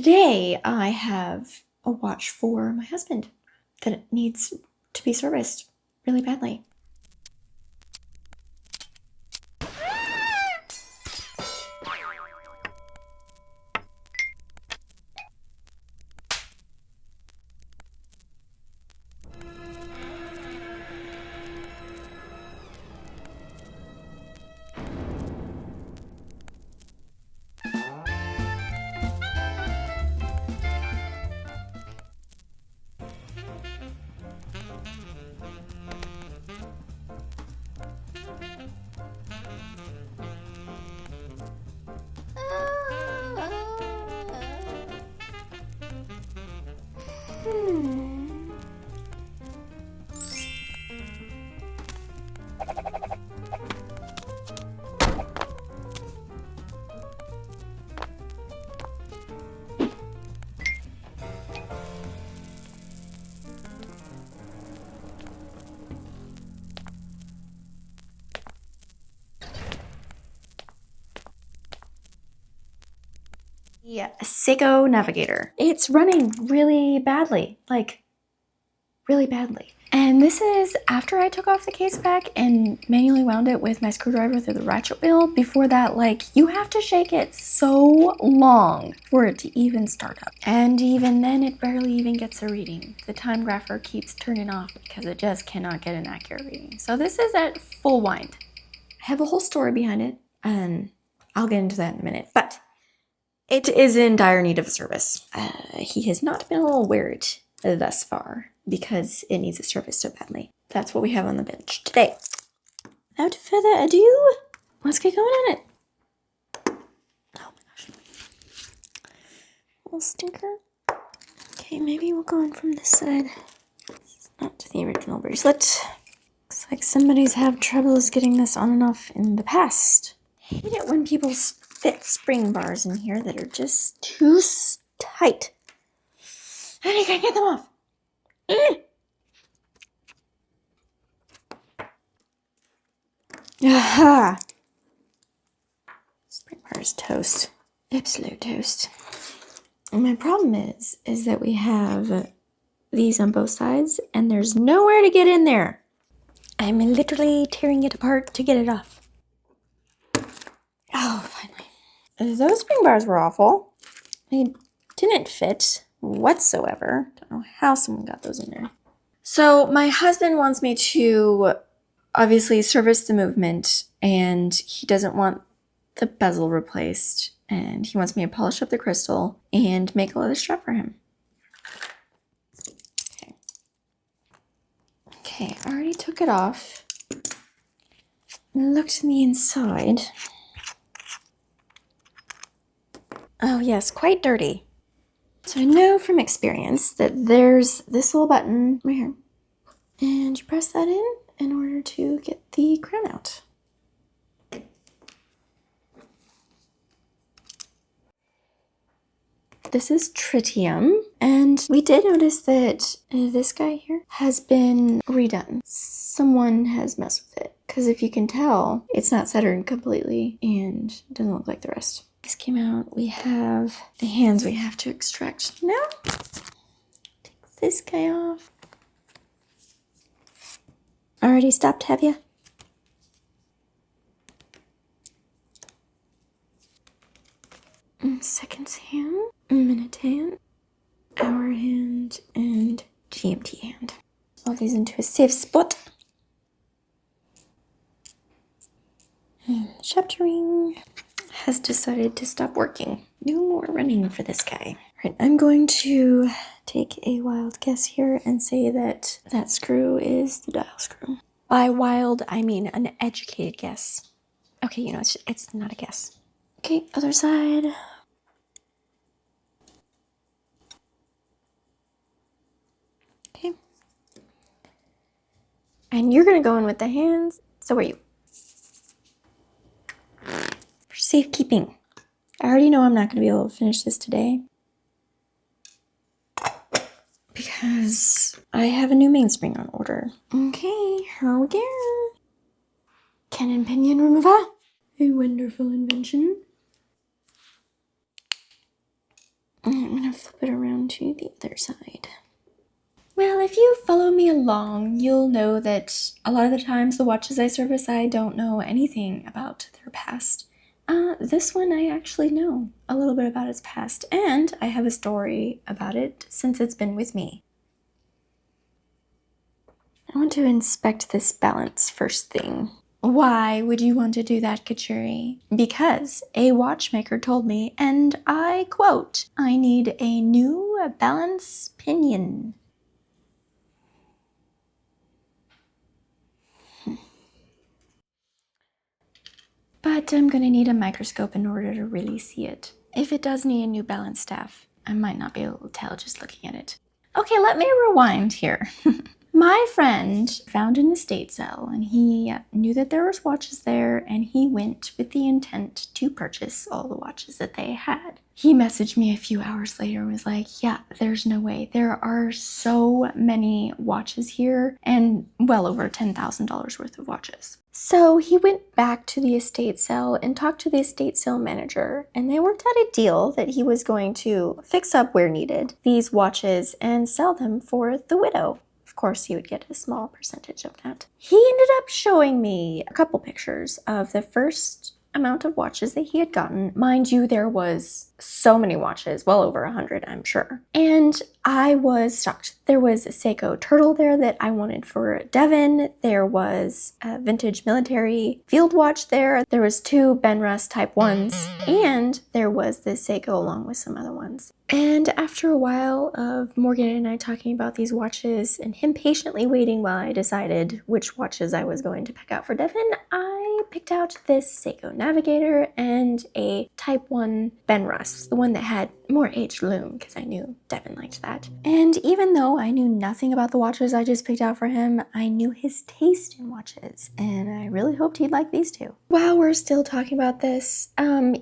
today I have a watch for my husband that needs to be serviced really badly. Yeah, a Seiko navigator. It's running really badly, like really badly. And this is after I took off the case back and manually wound it with my screwdriver through the ratchet wheel. Before that, like, you have to shake it so long for it to even start up. And even then, it barely even gets a reading. The time grapher keeps turning off because it just cannot get an accurate reading. So this is at full wind. I have a whole story behind it, and I'll get into that in a minute. But it is in dire need of service. He has not been able to wear it thus far because it needs a service so badly. That's what we have on the bench today. Without further ado, let's get going on it. Oh my gosh. Little stinker. Okay, maybe we'll go in from this side. This is not the original bracelet. Looks like somebody's had troubles getting this on and off in the past. I hate it when people fit spring bars in here that are just too tight. And you can't get them off. Aha! Spring bar is toast. Absolute toast. And my problem is that we have these on both sides and there's nowhere to get in there. I'm literally tearing it apart to get it off. Oh, finally. Those spring bars were awful. They didn't fit whatsoever. Don't know how someone got those in there. So my husband wants me to obviously service the movement, and he doesn't want the bezel replaced, and he wants me to polish up the crystal and make a leather strap for him. Okay, I already took it off. Looked in the inside. Oh yes, quite dirty. So I know from experience that there's this little button right here. And you press that in order to get the crown out. This is tritium, and we did notice that this guy here has been redone. Someone has messed with it, because if you can tell, it's not centered completely and doesn't look like the rest. This came out. We have the hands we have to extract now. Take this guy off. Already stopped, have you? Seconds hand, minute hand, hour hand, and GMT hand. All these into a safe spot. Chapter ring has decided to stop working. No more running for this guy. All right, I'm going to take a wild guess here and say that that screw is the dial screw. By wild, I mean an educated guess. Okay, you know, it's not a guess. Okay, other side. Okay. And you're gonna go in with the hands. So are you. For safekeeping. I already know I'm not going to be able to finish this today because I have a new mainspring on order. Okay, here we go. Cannon pinion remover. A wonderful invention. I'm gonna flip it around to the other side. Well, if you follow me along, you'll know that a lot of the times the watches I service, I don't know anything about their past. This one I actually know a little bit about its past, and I have a story about it since it's been with me. I want to inspect this balance first thing. Why would you want to do that, Kachuri? Because a watchmaker told me, and I quote, I need a new balance pinion. But I'm gonna need a microscope in order to really see it. If it does need a new balance staff, I might not be able to tell just looking at it. Okay, let me rewind here. My friend found an estate sale and he knew that there was watches there and he went with the intent to purchase all the watches that they had. He messaged me a few hours later and was like, yeah, there's no way. There are so many watches here and well over $10,000 worth of watches. So he went back to the estate sale and talked to the estate sale manager, and they worked out a deal that he was going to fix up where needed these watches and sell them for the widow. Of course, he would get a small percentage of that. He ended up showing me a couple pictures of the first amount of watches that he had gotten. Mind you, there was so many watches, well over 100, I'm sure. And I was shocked. There was a Seiko turtle there that I wanted for Devin. There was a vintage military field watch there. There was 2 Benrus Type 1s, and there was the Seiko along with some other ones. And after a while of Morgan and I talking about these watches and him patiently waiting while I decided which watches I was going to pick out for Devin, I picked out this Seiko Navigator and a Type 1 Benrus, the one that had more aged loom because I knew Devin liked that. And even though I knew nothing about the watches I just picked out for him, I knew his taste in watches, and I really hoped he'd like these two. While we're still talking about this,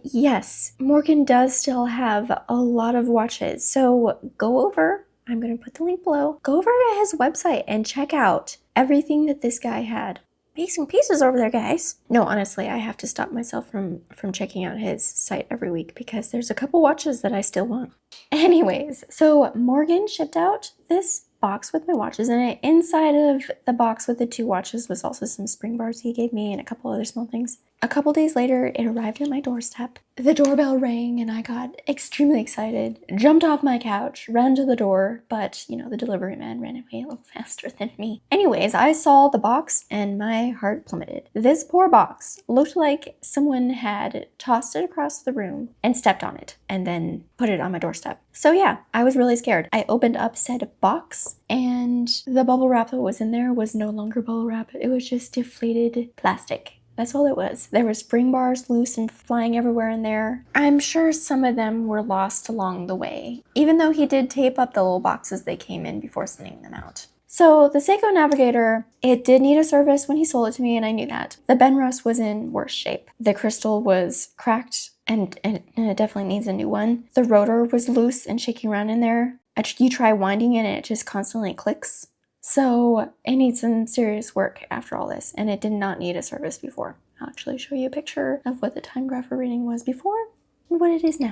yes, Morgan does still have a lot of watches, so go over, I'm going to put the link below, go over to his website and check out everything that this guy had. Amazing pieces over there, guys. No, honestly, I have to stop myself from checking out his site every week because there's a couple watches that I still want. Anyways, so Morgan shipped out this box with my watches in it. Inside of the box with the 2 watches was also some spring bars he gave me and a couple other small things. A couple days later, it arrived at my doorstep. The doorbell rang and I got extremely excited, jumped off my couch, ran to the door, but, you know, the delivery man ran away a little faster than me. Anyways, I saw the box and my heart plummeted. This poor box looked like someone had tossed it across the room and stepped on it and then put it on my doorstep. So yeah, I was really scared. I opened up said box and the bubble wrap that was in there was no longer bubble wrap. It was just deflated plastic. That's all it was. There were spring bars loose and flying everywhere in there. I'm sure some of them were lost along the way, even though he did tape up the little boxes they came in before sending them out. So the Seiko Navigator, it did need a service when he sold it to me, and I knew that. The Benrus was in worse shape. The crystal was cracked, and it definitely needs a new one. The rotor was loose and shaking around in there. You try winding it and it just constantly clicks. So it needs some serious work after all this, and it did not need a service before. I'll actually show you a picture of what the time grapher reading was before and what it is now.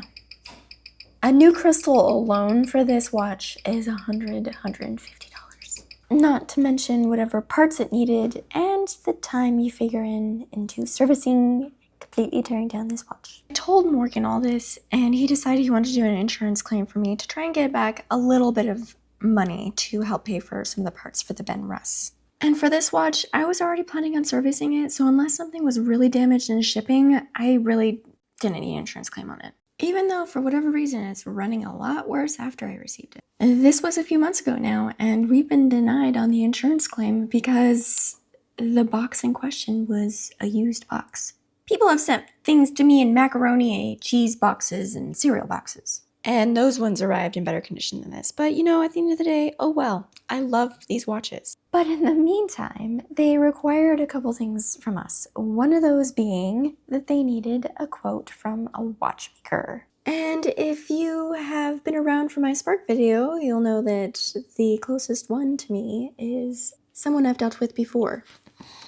A new crystal alone for this watch is $150. Not to mention whatever parts it needed and the time you figure into servicing, completely tearing down this watch. I told Morgan all this, and he decided he wanted to do an insurance claim for me to try and get back a little bit of money to help pay for some of the parts for the Benrus. And for this watch, I was already planning on servicing it, so unless something was really damaged in shipping, I really didn't need an insurance claim on it. Even though, for whatever reason, it's running a lot worse after I received it. This was a few months ago now, and we've been denied on the insurance claim because the box in question was a used box. People have sent things to me in macaroni, cheese boxes, and cereal boxes. And those ones arrived in better condition than this. But, you know, at the end of the day, oh well, I love these watches. But in the meantime, they required a couple things from us. One of those being that they needed a quote from a watchmaker. And if you have been around for my Spark video, you'll know that the closest one to me is someone I've dealt with before.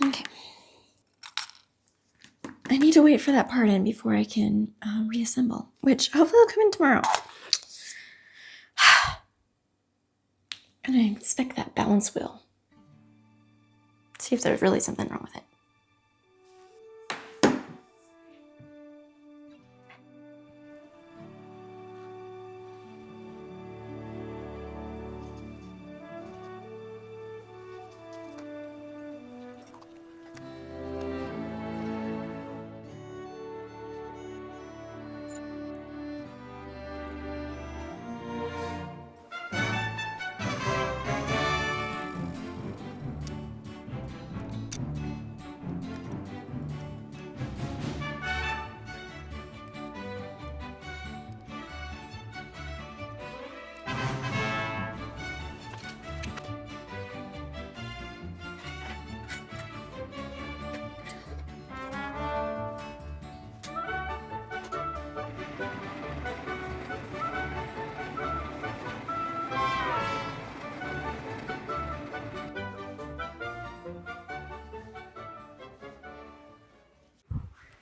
Okay. I need to wait for that part in before I can reassemble, which hopefully will come in tomorrow. I'm gonna inspect that balance wheel. See if there's really something wrong with it.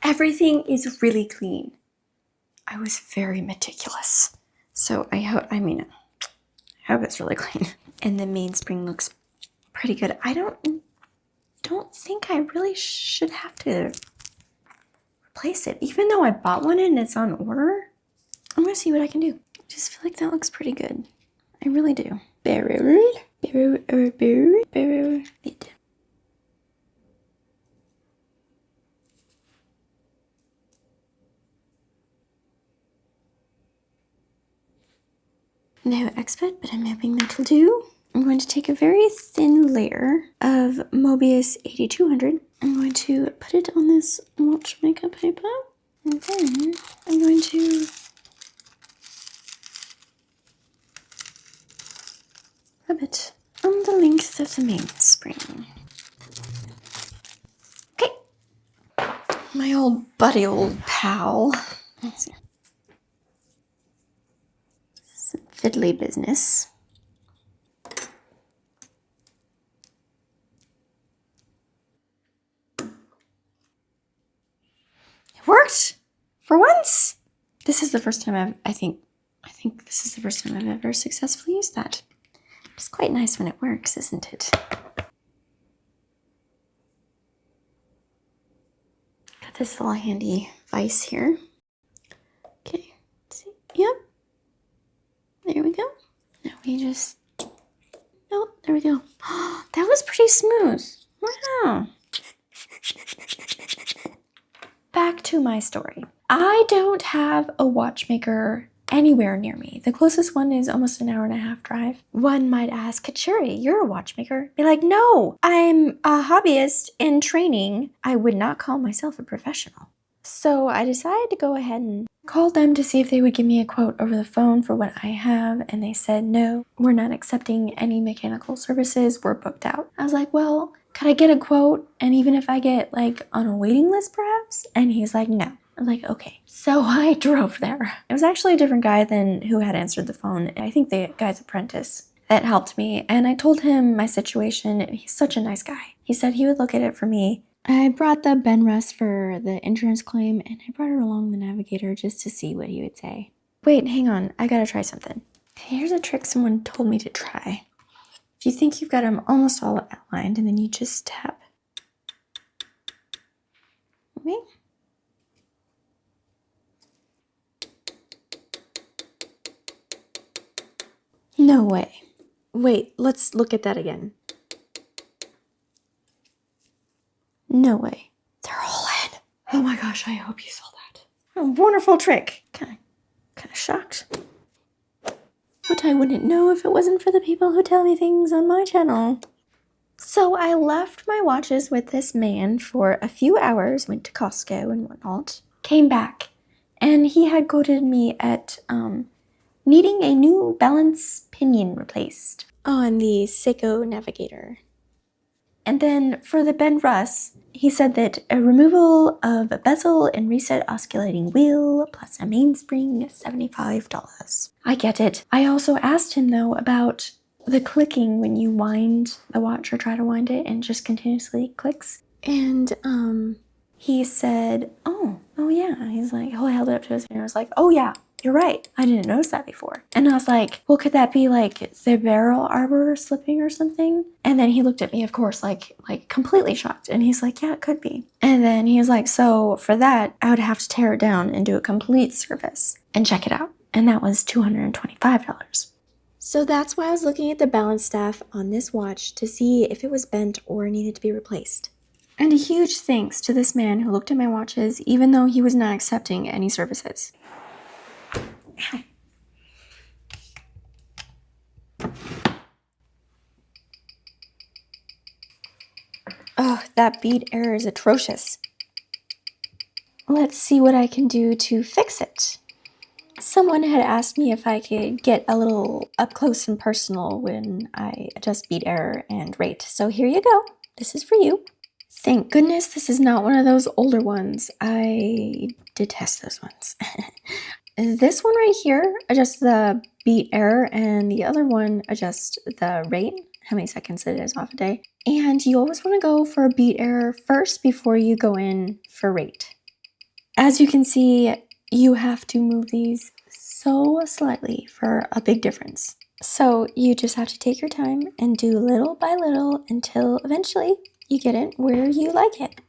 Everything is really clean. I was very meticulous. So I hope it's really clean. And the mainspring looks pretty good. I don't think I really should have to replace it. Even though I bought one and it's on order, I'm gonna see what I can do. I just feel like that looks pretty good. I really do. Barrel. No expert, but I'm hoping that'll do. I'm going to take a very thin layer of Mobius 8200. I'm going to put it on this watchmaker paper. And then I'm going to rub it on the length of the mainspring. Okay. My old buddy, old pal. Let's see. Some fiddly business. It worked! For once! This is the first time I think this is the first time I've ever successfully used that. It's quite nice when it works, isn't it? Got this little handy vise here. Okay, let's see. Yep. There we go. Now we just... Oh, there we go. That was pretty smooth. Wow. Back to my story. I don't have a watchmaker anywhere near me. The closest one is almost an hour and a half drive. One might ask, Kachuri, you're a watchmaker. Be like, no, I'm a hobbyist in training. I would not call myself a professional. So I decided to go ahead and call them to see if they would give me a quote over the phone for what I have. And they said, no, we're not accepting any mechanical services. We're booked out. I was like, well, could I get a quote? And even if I get like on a waiting list perhaps? And he's like, no. I was like, okay. So I drove there. It was actually a different guy than who had answered the phone. I think the guy's apprentice that helped me. And I told him my situation. He's such a nice guy. He said he would look at it for me. I brought the Ben Russ for the insurance claim, and I brought her along the navigator just to see what he would say. Wait, hang on. I gotta try something. Here's a trick someone told me to try. If you think you've got them almost all outlined, and then you just tap. Okay. No way. Wait, let's look at that again. No way. They're all in. Oh my gosh, I hope you saw that. A wonderful trick. Kind of shocked. But I wouldn't know if it wasn't for the people who tell me things on my channel. So I left my watches with this man for a few hours, went to Costco and whatnot, came back, and he had quoted me at needing a new balance pinion replaced on the Seiko Navigator. And then for the Ben Russ, he said that a removal of a bezel and reset oscillating wheel plus a mainspring, $75. I get it. I also asked him though about the clicking when you wind the watch or try to wind it and it just continuously clicks. And he said, oh yeah. He's like, oh, I held it up to his ear. I was like, oh yeah, you're right. I didn't notice that before. And I was like, well, could that be like the barrel arbor slipping or something? And then he looked at me, of course, like completely shocked. And he's like, yeah, it could be. And then he was like, so for that, I would have to tear it down and do a complete service and check it out. And that was $225. So that's why I was looking at the balance staff on this watch to see if it was bent or needed to be replaced. And a huge thanks to this man who looked at my watches even though he was not accepting any services. Oh, that bead error is atrocious. Let's see what I can do to fix it. Someone had asked me if I could get a little up close and personal when I adjust bead error and rate. So here you go. This is for you. Thank goodness this is not one of those older ones. I detest those ones. This one right here adjusts the beat error, and the other one adjusts the rate, how many seconds it is off a day. And you always want to go for beat error first before you go in for rate. As you can see, you have to move these so slightly for a big difference. So you just have to take your time and do little by little until eventually you get it where you like it.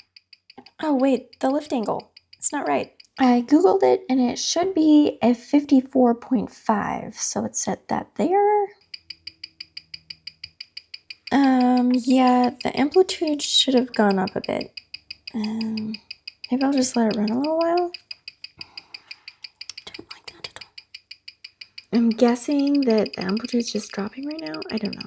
Oh wait, the lift angle. It's not right. I googled it and it should be a 54.5, so let's set that there. Yeah, the amplitude should have gone up a bit. Maybe I'll just let it run a little while. Don't like that at all. I'm guessing that the amplitude is just dropping right now. I don't know.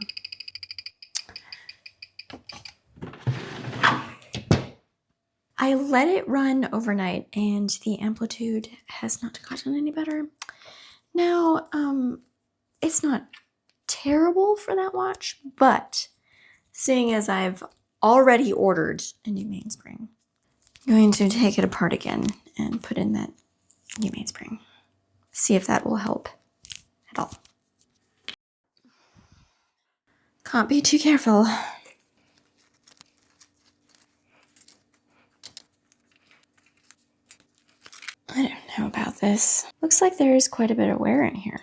I let it run overnight and the amplitude has not gotten any better. Now, it's not terrible for that watch, but seeing as I've already ordered a new mainspring, I'm going to take it apart again and put in that new mainspring. See if that will help at all. Can't be too careful. I don't know about this. Looks like there is quite a bit of wear in here.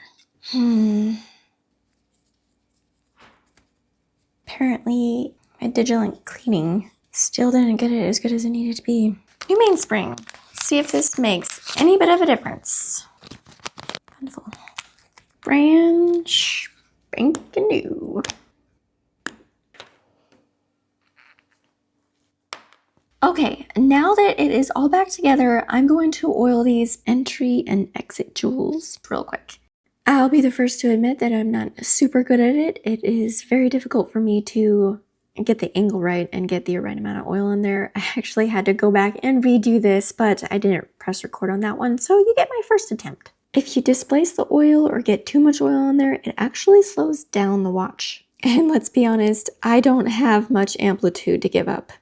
Apparently, my digital cleaning still didn't get it as good as it needed to be. New mainspring. Let's see if this makes any bit of a difference. Wonderful. Brand spanking new. Okay, now that it is all back together, I'm going to oil these entry and exit jewels real quick. I'll be the first to admit that I'm not super good at it. It is very difficult for me to get the angle right and get the right amount of oil in there. I actually had to go back and redo this, but I didn't press record on that one, so you get my first attempt. If you displace the oil or get too much oil in there, it actually slows down the watch. And let's be honest, I don't have much amplitude to give up.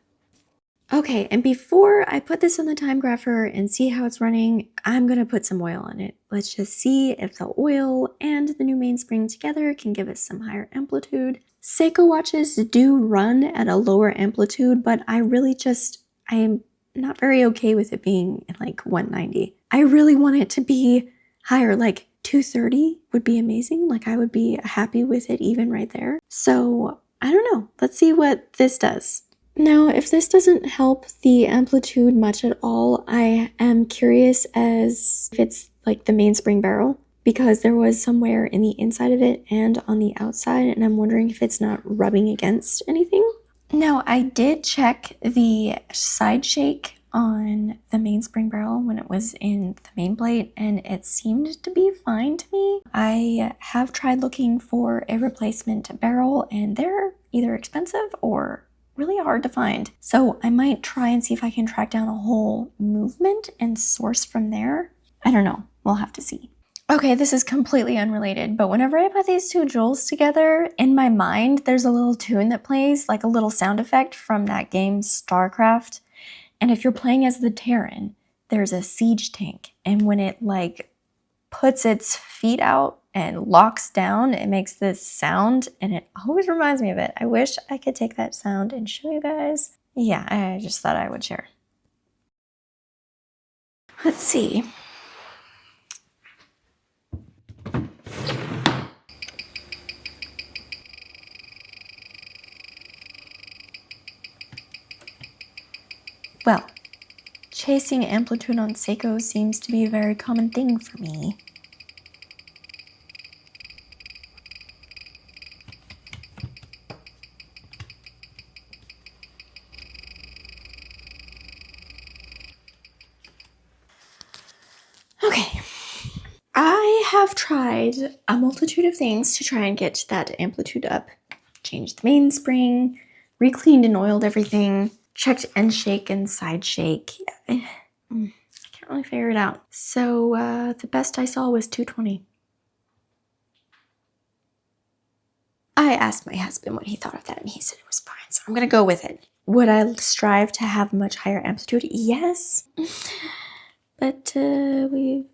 Okay, and before I put this in the time grapher and see how it's running, I'm gonna put some oil on it. Let's just see if the oil and the new mainspring together can give us some higher amplitude. Seiko watches do run at a lower amplitude, but I am not very okay with it being like 190. I really want it to be higher, like 230 would be amazing. Like I would be happy with it even right there. So I don't know, let's see what this does. Now, if this doesn't help the amplitude much at all, I am curious as if it's like the mainspring barrel, because there was some wear in the inside of it and on the outside, and I'm wondering if it's not rubbing against anything. Now, I did check the side shake on the mainspring barrel when it was in the main plate, and it seemed to be fine to me. I have tried looking for a replacement barrel, and they're either expensive or really hard to find. So I might try and see if I can track down a whole movement and source from there. I don't know. We'll have to see. Okay, this is completely unrelated, but whenever I put these two jewels together, in my mind, there's a little tune that plays, like a little sound effect from that game StarCraft. And if you're playing as the Terran, there's a siege tank. And when it like puts its feet out and locks down, it makes this sound, and it always reminds me of it. I wish I could take that sound and show you guys. Yeah, I just thought I would share. Let's see. Chasing amplitude on Seiko seems to be a very common thing for me. Okay. I have tried a multitude of things to try and get that amplitude up. Changed the mainspring, re-cleaned and oiled everything, checked end shake and side shake. I can't really figure it out. So the best I saw was 220. I asked my husband what he thought of that, and he said it was fine, so I'm gonna go with it. Would I strive to have much higher amplitude? Yes. But we're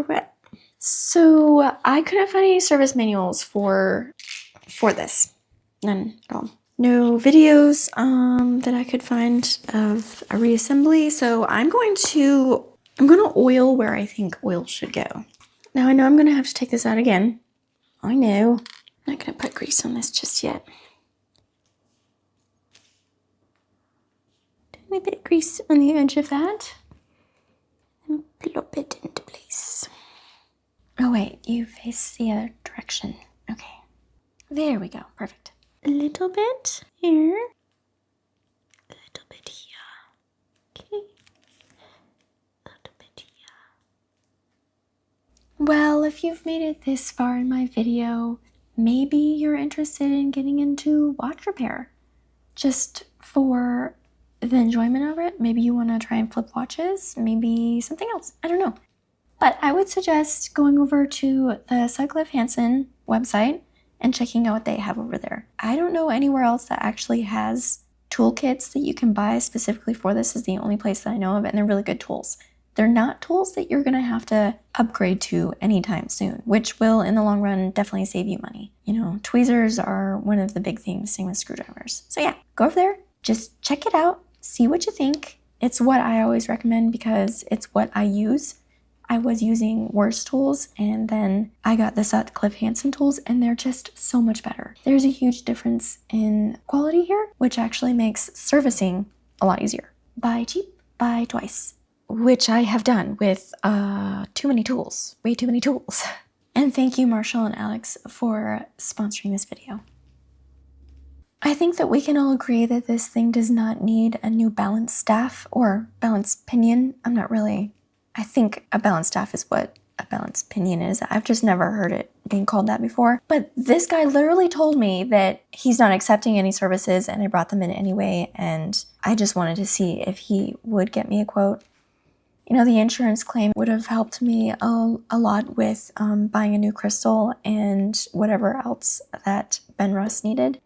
wet. So I couldn't find any service manuals for this. None at all. No videos that I could find of a reassembly. So I'm gonna oil where I think oil should go. Now I know I'm gonna have to take this out again. I know. I'm not gonna put grease on this just yet. Tiny bit of grease on the edge of that. And plop it into place. Oh wait, you face the other direction. Okay. There we go. Perfect. A little bit here. A little bit here. Okay. A little bit here. Well, if you've made it this far in my video, maybe you're interested in getting into watch repair. Just for the enjoyment of it. Maybe you want to try and flip watches. Maybe something else. I don't know. But I would suggest going over to the Sutcliffe Hansen website and checking out what they have over there. I don't know anywhere else that actually has toolkits that you can buy specifically for this. Is the only place that I know of, and they're really good tools. They're not tools that you're gonna have to upgrade to anytime soon, which will, in the long run, definitely save you money. You know, tweezers are one of the big things, same with screwdrivers. So yeah, go over there, just check it out, see what you think. It's what I always recommend because it's what I use. I was using worse tools, and then I got the Sutcliffe Hansen tools, and they're just so much better. There's a huge difference in quality here, which actually makes servicing a lot easier. Buy cheap, buy twice, which I have done with too many tools, way too many tools. And thank you, Marshall and Alex, for sponsoring this video. I think that we can all agree that this thing does not need a new balance staff or balance pinion. I think a balance staff is what a balance pinion is. I've just never heard it being called that before. But this guy literally told me that he's not accepting any services, and I brought them in anyway, and I just wanted to see if he would get me a quote. You know, the insurance claim would have helped me a lot with buying a new crystal and whatever else that Ben Russ needed.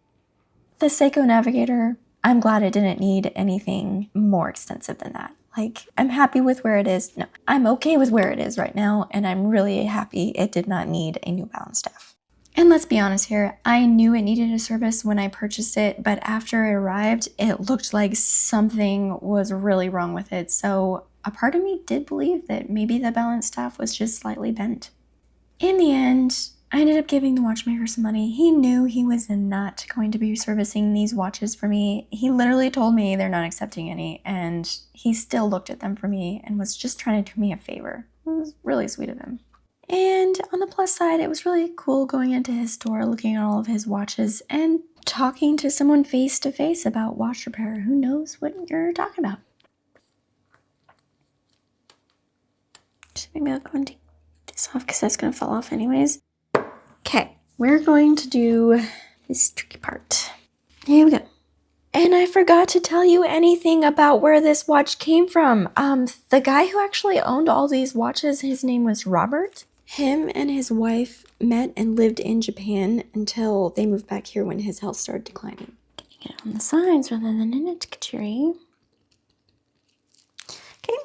The Seiko Navigator, I'm glad it didn't need anything more extensive than that. Like, I'm happy with where it is. No, I'm okay with where it is right now, and I'm really happy it did not need a new balance staff. And let's be honest here, I knew it needed a service when I purchased it, but after it arrived, it looked like something was really wrong with it. So a part of me did believe that maybe the balance staff was just slightly bent. In the end, I ended up giving the watchmaker some money. He knew he was not going to be servicing these watches for me. He literally told me they're not accepting any, and he still looked at them for me and was just trying to do me a favor. It was really sweet of him. And on the plus side, it was really cool going into his store, looking at all of his watches, and talking to someone face to face about watch repair. Who knows what you're talking about? Just maybe I'll go and take this off because that's going to fall off anyways. Okay, we're going to do this tricky part. Here we go. And I forgot to tell you anything about where this watch came from. The guy who actually owned all these watches, his name was Robert. Him and his wife met and lived in Japan until they moved back here when his health started declining. Getting it on the sides rather than in a tree. Okay.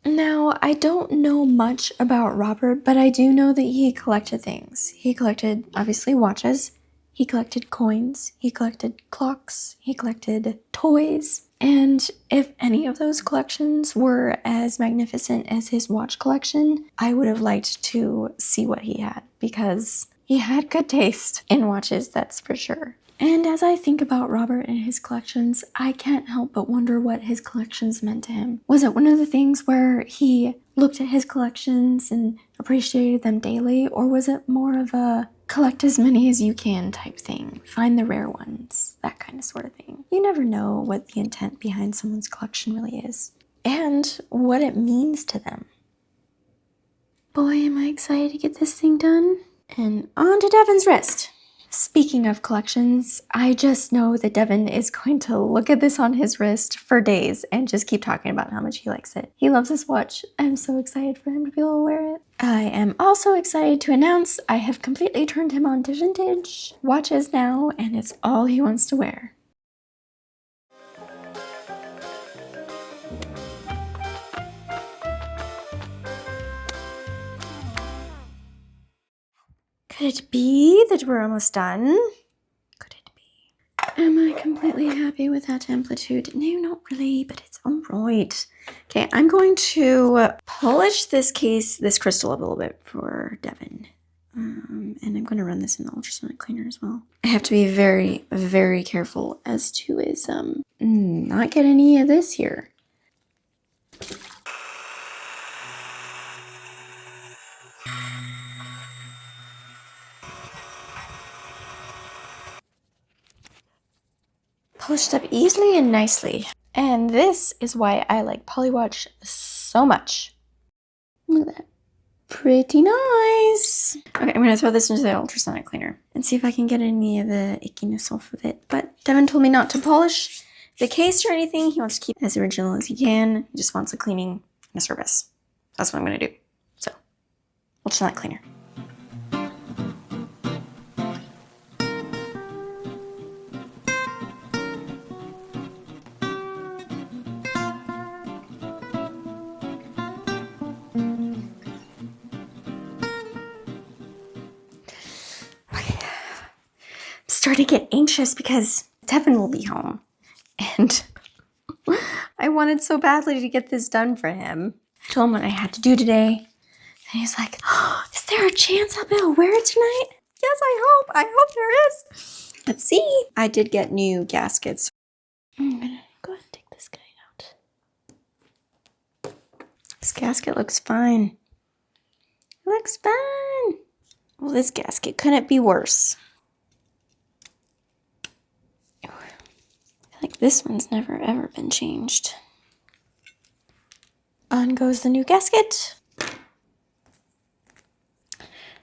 Now, I don't know much about Robert, but I do know that he collected things. He collected, obviously, watches. He collected coins. He collected clocks. He collected toys. And if any of those collections were as magnificent as his watch collection, I would have liked to see what he had, because he had good taste in watches, that's for sure. And as I think about Robert and his collections, I can't help but wonder what his collections meant to him. Was it one of the things where he looked at his collections and appreciated them daily, or was it more of a collect as many as you can type thing? Find the rare ones, that kind of sort of thing. You never know what the intent behind someone's collection really is, and what it means to them. Boy, am I excited to get this thing done. And on to Devin's wrist. Speaking of collections, I just know that Devin is going to look at this on his wrist for days and just keep talking about how much he likes it. He loves this watch. I'm so excited for him to be able to wear it. I am also excited to announce I have completely turned him on to vintage watches now, and it's all he wants to wear. Could it be that we're almost done? Could it be? Am I completely happy with that amplitude? No, not really, but it's all right. Okay, I'm going to polish this crystal up a little bit for Devin. And I'm going to run this in the ultrasonic cleaner as well. I have to be very, very careful as to his, not get any of this here. Polished up easily and nicely. And this is why I like Polywatch so much. Look at that. Pretty nice. Okay, I'm gonna throw this into the ultrasonic cleaner and see if I can get any of the ickiness off of it. But Devin told me not to polish the case or anything. He wants to keep it as original as he can. He just wants a cleaning and a service. That's what I'm gonna do. So, ultrasonic cleaner. Starting to get anxious because Devin will be home, and I wanted so badly to get this done for him. I told him what I had to do today, and he's like, oh, is there a chance I'll be able to wear it tonight? Yes, I hope there is. Let's see. I did get new gaskets. I'm gonna go ahead and take this guy out. This gasket looks fine. It looks fine. Well, this gasket couldn't be worse. Like this one's never ever been changed. On goes the new gasket.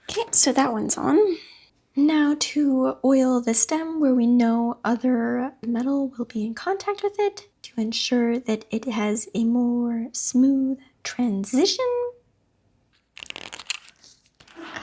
Okay, so that one's on. Now to oil the stem where we know other metal will be in contact with it to ensure that it has a more smooth transition.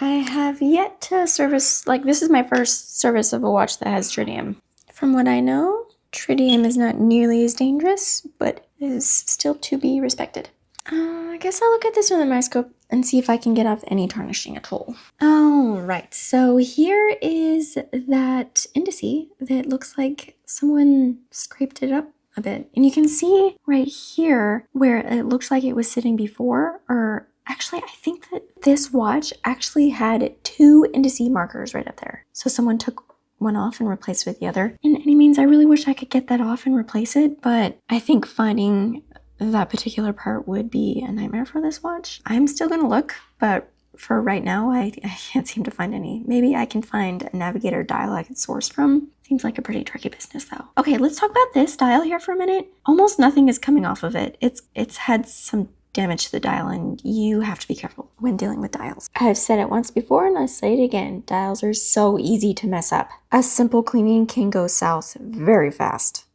I have yet to service, like this is my first service of a watch that has tritium. From what I know, tritium is not nearly as dangerous, but is still to be respected. I guess I'll look at this with a microscope and see if I can get off any tarnishing at all. Alright, so here is that indice that looks like someone scraped it up a bit. And you can see right here where it looks like it was sitting before, or actually I think that this watch actually had 2 indice markers right up there. So someone took one off and replaced with the other. In any means, I really wish I could get that off and replace it, but I think finding that particular part would be a nightmare for this watch. I'm still gonna look, but for right now, I can't seem to find any. Maybe I can find a navigator dial I can source from. Seems like a pretty tricky business though. Okay, let's talk about this dial here for a minute. Almost nothing is coming off of it. It's had some damage to the dial, and you have to be careful when dealing with dials. I've said it once before and I'll say it again. Dials are so easy to mess up. A simple cleaning can go south very fast.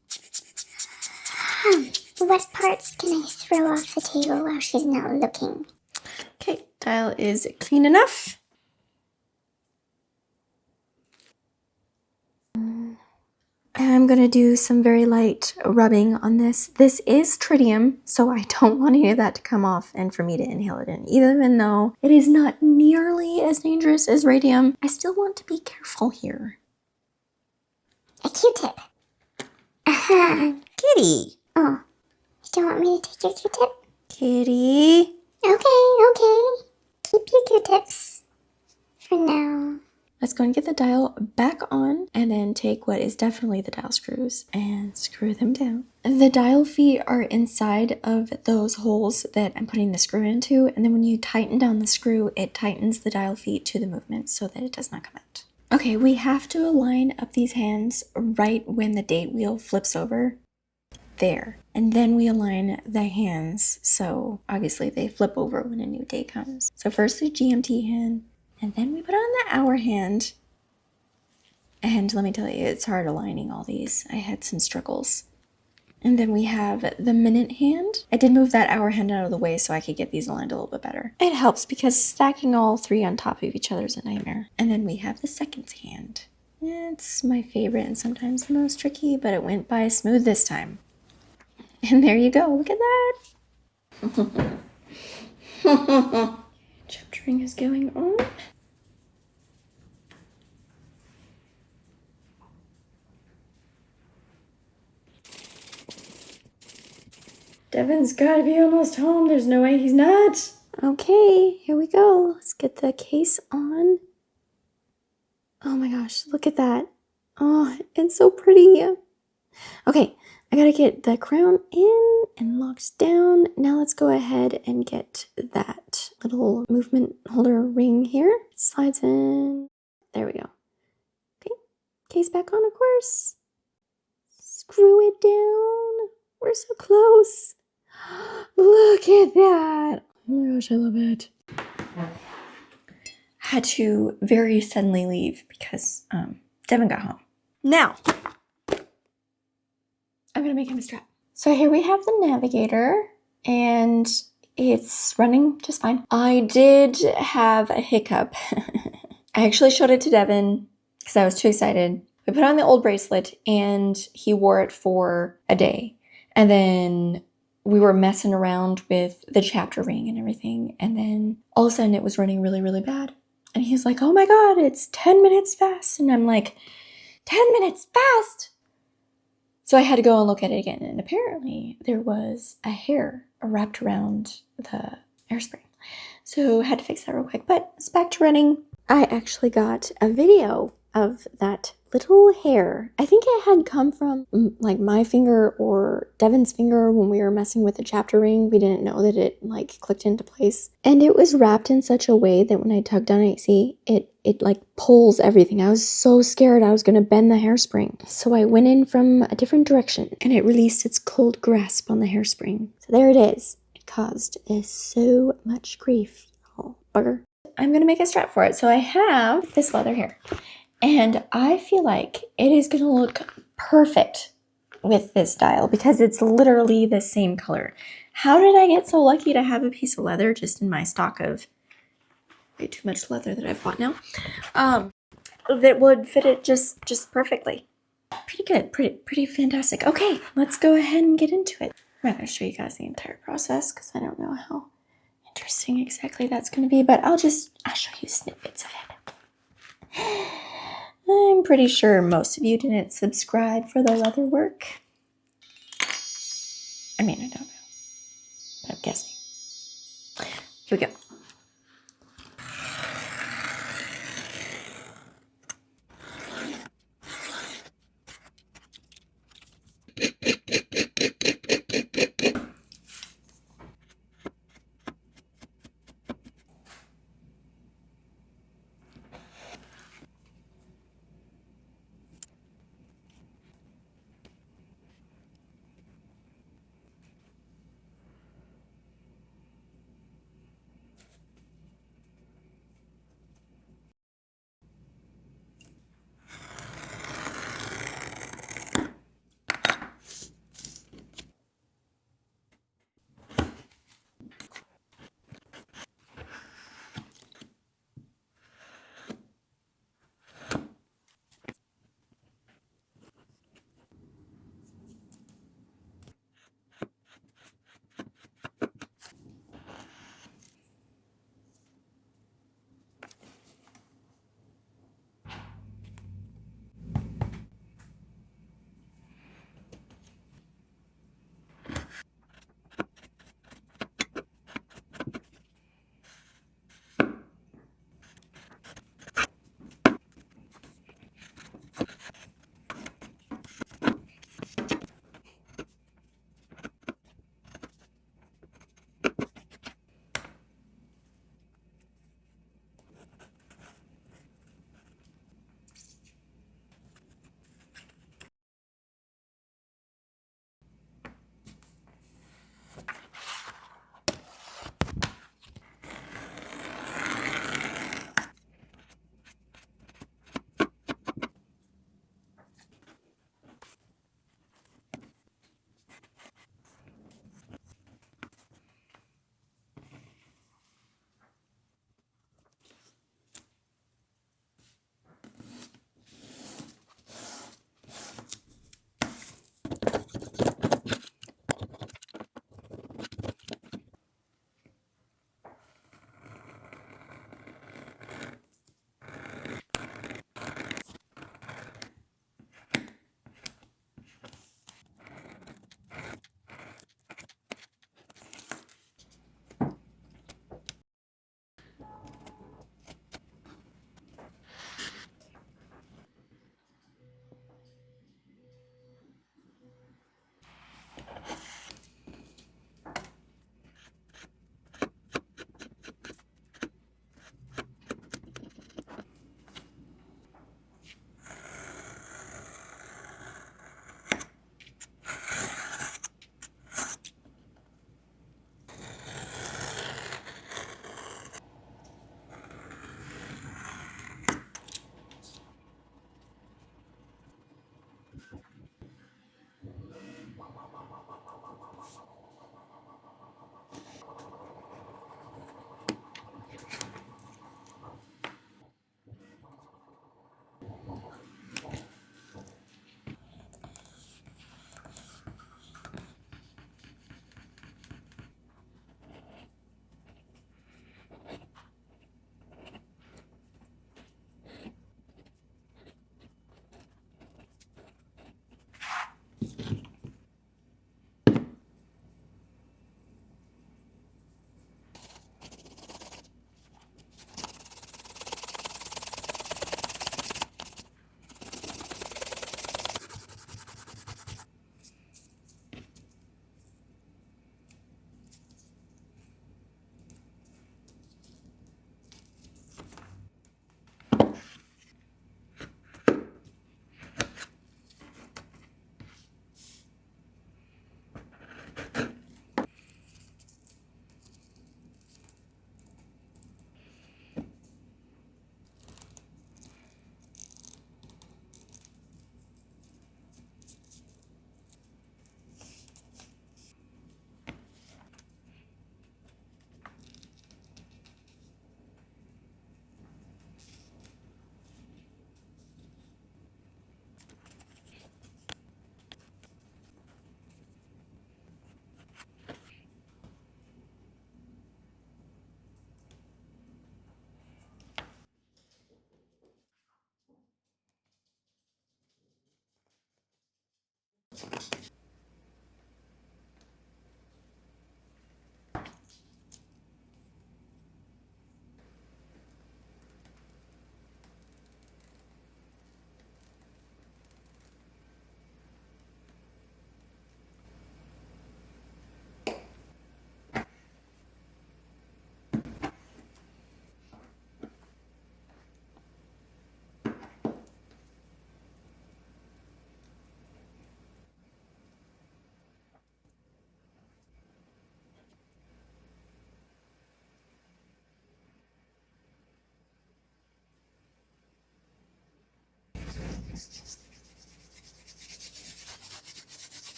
What parts can I throw off the table while she's not looking? Okay, dial is clean enough. I'm gonna do some very light rubbing on this. This is tritium, so I don't want any of that to come off and for me to inhale it in. Even though it is not nearly as dangerous as radium, I still want to be careful here. A Q-tip. Kitty! Oh, you don't want me to take your Q-tip? Kitty! Okay. Keep your Q-tips for now. let's go and get the dial back on and then take what is definitely the dial screws and screw them down. The dial feet are inside of those holes that I'm putting the screw into, and then when you tighten down the screw, it tightens the dial feet to the movement so that it does not come out. Okay, we have to align up these hands right when the date wheel flips over. There. And then we align the hands so obviously they flip over when a new day comes. So first the GMT hand, and then we put on the hour hand. And let me tell you, it's hard aligning all these. I had some struggles. And then we have the minute hand. I did move that hour hand out of the way so I could get these aligned a little bit better. It helps because stacking all three on top of each other is a nightmare. And then we have the seconds hand. It's my favorite and sometimes the most tricky, but it went by smooth this time. And there you go, look at that. Chaptering is going on. Devin's gotta be almost home. There's no way he's not. Okay, here we go. Let's get the case on. Oh my gosh, look at that. Oh, it's so pretty. Okay, I gotta get the crown in and locks down. Now let's go ahead and get that little movement holder ring here. It slides in. There we go. Okay, case back on, of course. Screw it down. We're so close. Look at that. Oh my gosh, I love it. Had to very suddenly leave because Devin got home. Now, I'm gonna make him a strap. So here we have the navigator and it's running just fine. I did have a hiccup. I actually showed it to Devin because I was too excited. We put on the old bracelet and he wore it for a day. And then we were messing around with the chapter ring and everything. And then all of a sudden it was running really, really bad. And he's like, oh my God, it's 10 minutes fast. And I'm like, 10 minutes fast? So I had to go and look at it again. And apparently there was a hair wrapped around the hairspring. So I had to fix that real quick. But it's back to running. I actually got a video of that little hair. I think it had come from like my finger or Devin's finger when we were messing with the chapter ring. We didn't know that it like clicked into place. And it was wrapped in such a way that when I tugged on it, see, it like pulls everything. I was so scared I was going to bend the hairspring. So I went in from a different direction and it released its cold grasp on the hairspring. So there it is. It caused so much grief. Oh, bugger. I'm going to make a strap for it. So I have this leather here. And I feel like it is going to look perfect with this dial because it's literally the same color. How did I get so lucky to have a piece of leather just in my stock of way too much leather that I've bought now? That would fit it just perfectly. Pretty good, pretty fantastic. Okay, let's go ahead and get into it. I'm not going to show you guys the entire process because I don't know how interesting exactly that's going to be, but I'll show you snippets of it. I'm pretty sure most of you didn't subscribe for the leather work. I mean, I don't know, but I'm guessing. Here we go.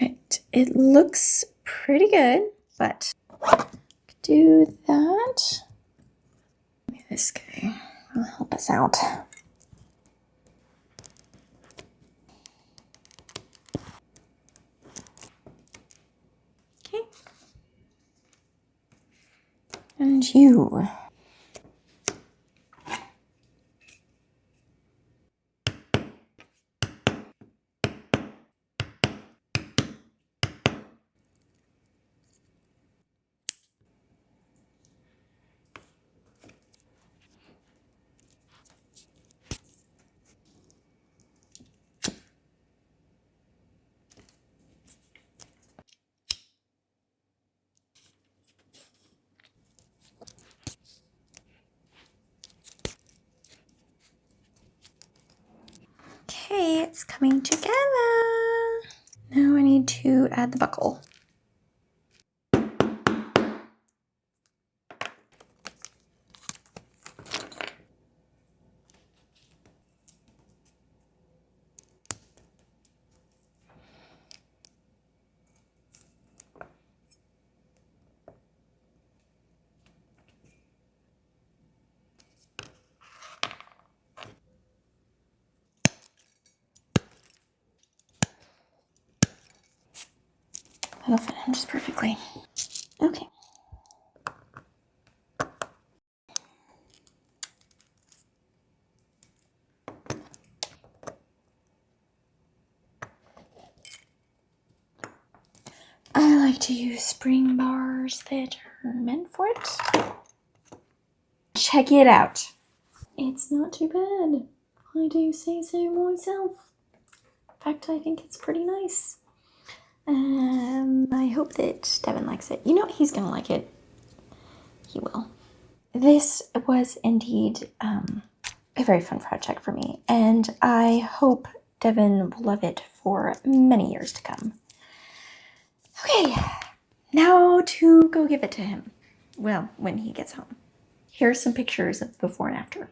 Right, it looks pretty good, but do that. Maybe this guy will help us out. Okay. And you. Okay, it's coming together. Now I need to add the buckle. That'll fit in just perfectly. Okay. I like to use spring bars that are meant for it. Check it out. It's not too bad. I do say so myself. In fact, I think it's pretty nice. I hope that Devin likes it. You know, he's gonna like it. He will. This was indeed a very fun project for me, and I hope Devin will love it for many years to come. Okay, now to go give it to him. Well, when he gets home. Here's some pictures of before and after.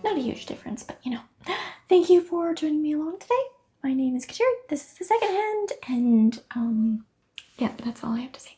Not a huge difference, but you know. Thank you for joining me along today. My name is Katir. This is The Second Hand, and yeah, that's all I have to say.